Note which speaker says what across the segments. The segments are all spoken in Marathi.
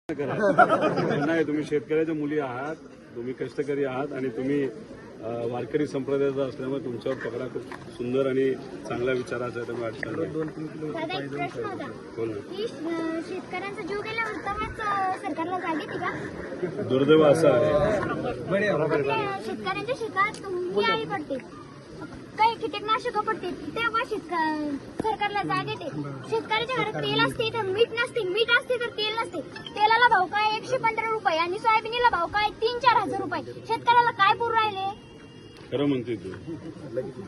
Speaker 1: नाही, तुम्ही शेतकऱ्याच्या मुली आहात, तुम्ही कष्टकरी आहात आणि तुम्ही वारकरी संप्रदायाचा असल्यामुळे तुमच्यावर पकडा खूप सुंदर आणि चांगल्या विचाराचा आहे. त्यामुळे अडचण
Speaker 2: दादा, एक प्रश्न होता की शेतकऱ्यांचा जीव गेल्यावर तेव्हाच सरकारला जाग येते का?
Speaker 1: दुर्दैव असं आहे.
Speaker 2: शेतकऱ्यांच्या शेतात ही आई पडते, काही कीटकनाशक पडते, तेव्हा सरकारला जाग येते. शेतकऱ्याच्या घरात तेल असते तर मीठ नसते, मीठ असते तर तेल नसते. तेलाला भाव काय 115 रुपये आणि सोयाबीनला भाव काय 3-4 हजार रुपये. शेतकऱ्याला काय पुरू राहिले?
Speaker 1: खरं म्हणते तू,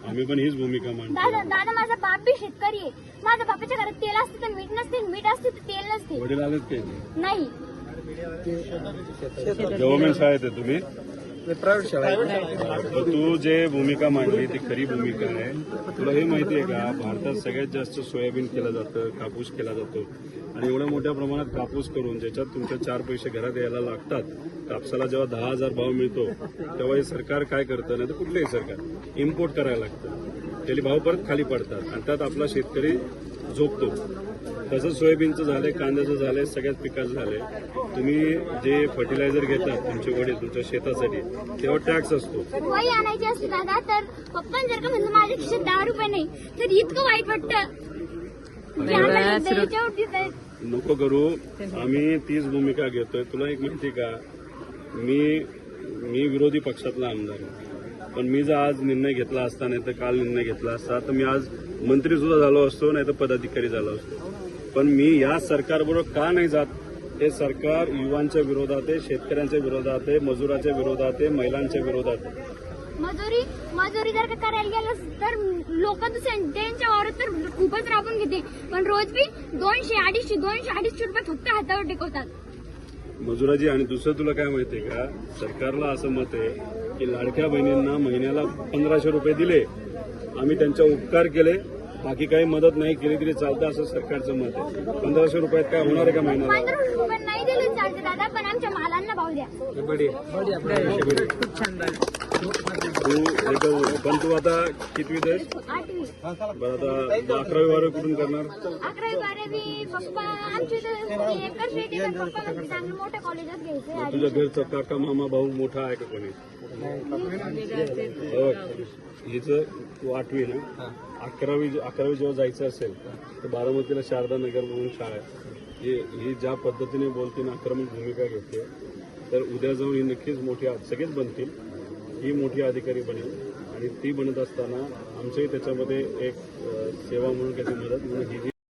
Speaker 1: आम्ही पण हीच भूमिका मांडतो.
Speaker 2: दादा, माझा बाप बी शेतकरी आहे. माझ्या बापाच्या घरात तेल असते तर मीठ नसते, मीठ असते तर तेल नसते.
Speaker 1: वडील आलेच काही
Speaker 2: नाही.
Speaker 1: गव्हर्नमेंट शाळेत आहे तुम्ही,
Speaker 3: प्रायव्हेट शाळा.
Speaker 1: तू जे भूमिका मांडली ती खरी भूमिका आहे. तुला हे माहिती आहे का, भारतात सगळ्यात जास्त सोयाबीन केलं जातं, कापूस केला जातो आणि एवढ्या मोठ्या प्रमाणात कापूस करून ज्याच्यात तुमच्या 4 पैसे घरात यायला लागतात, कापसाला जेव्हा 10,000 भाव मिळतो तेव्हा हे सरकार काय करतं, नाही तर कुठलंही सरकार इम्पोर्ट करायला लागतं, त्याचे भाव परत खाली पडतात आणि त्यात आपला शेतकरी झोपतो. तसंच सोयाबीनचं झालंय, कांद्याचं झालंय, सगळ्याच पिकाचं झालंय. तुम्ही जे फर्टिलायझर घेतात तुमचे वडील तुमच्या शेतासाठी, तेव्हा टॅक्स असतो.
Speaker 2: वही आणायची असते दादा, तर पप्पा जर का म्हणलं माझ्या खिशात 10 रुपये नाही तर इतकं वाईट वाटतं.
Speaker 1: नको करू, आम्ही तीच भूमिका घेतोय. तुला एक माहिती का, मी विरोधी पक्षातला आमदार आहे, पण मी जर आज निर्णय घेतला असता, नाही तर काल निर्णय घेतला असता, तर मी आज मंत्री सुद्धा झालो असतो, नाही तर पदाधिकारी झालो असतो. पण मी या सरकारबरोबर का नाही जात? हे सरकार युवांच्या विरोधात आहे, शेतकऱ्यांच्या विरोधात आहे, मजुराच्या विरोधात आहे, महिलांच्या विरोधात आहे.
Speaker 2: मजुरी जर का करायला गेलं तर लोक त्यांच्या वावरात तर खूपच राबून घेते, पण रोज बी 200-250 रुपये फक्त हातावर टेकवतात
Speaker 1: मजुराची. आणि दुसरं तुला काय माहितीये का, सरकारला असं मत आहे की लाडक्या बहिणींना महिन्याला 1500 रुपये दिले, आम्ही त्यांच्या उपकार केले, बाकी काही मदत नाही केली तरी चालतं, असं सरकारचं मत आहे. 1500 रुपयात काय होणार आहे का महिन्याला?
Speaker 2: 1500 रुपये नाही दिले चालते दादा, पण आमच्या मालांना भाव द्या.
Speaker 1: पण तू आता कितवीत आहेस?
Speaker 2: 8वी.
Speaker 1: बरं, आता 11वी 12वी कुठून करणार?
Speaker 2: 11वी 12वी पप्पा आमची एकच रेट आहे, पण पप्पा म्हणजे चांगलं मोठ्या कॉलेजात घ्यायचं.
Speaker 1: तुझ्या घरचा काका मामा भाऊ मोठा आहे का कोणी? हिचं तू 8वी ना, 11वी जेव्हा जायचं असेल तर बारामतीला शारदा नगर म्हणून शाळा आहे. ही ज्या पद्धतीने बोलते ना, आक्रमक भूमिका घेते, तर उद्या जाऊन ही नक्कीच मोठी, सगळेच बनतील, ही मोठी अधिकारी बनेल. आणि ती बनत असताना आमचंही त्याच्यामध्ये एक सेवा म्हणून त्याची मदत म्हणून ही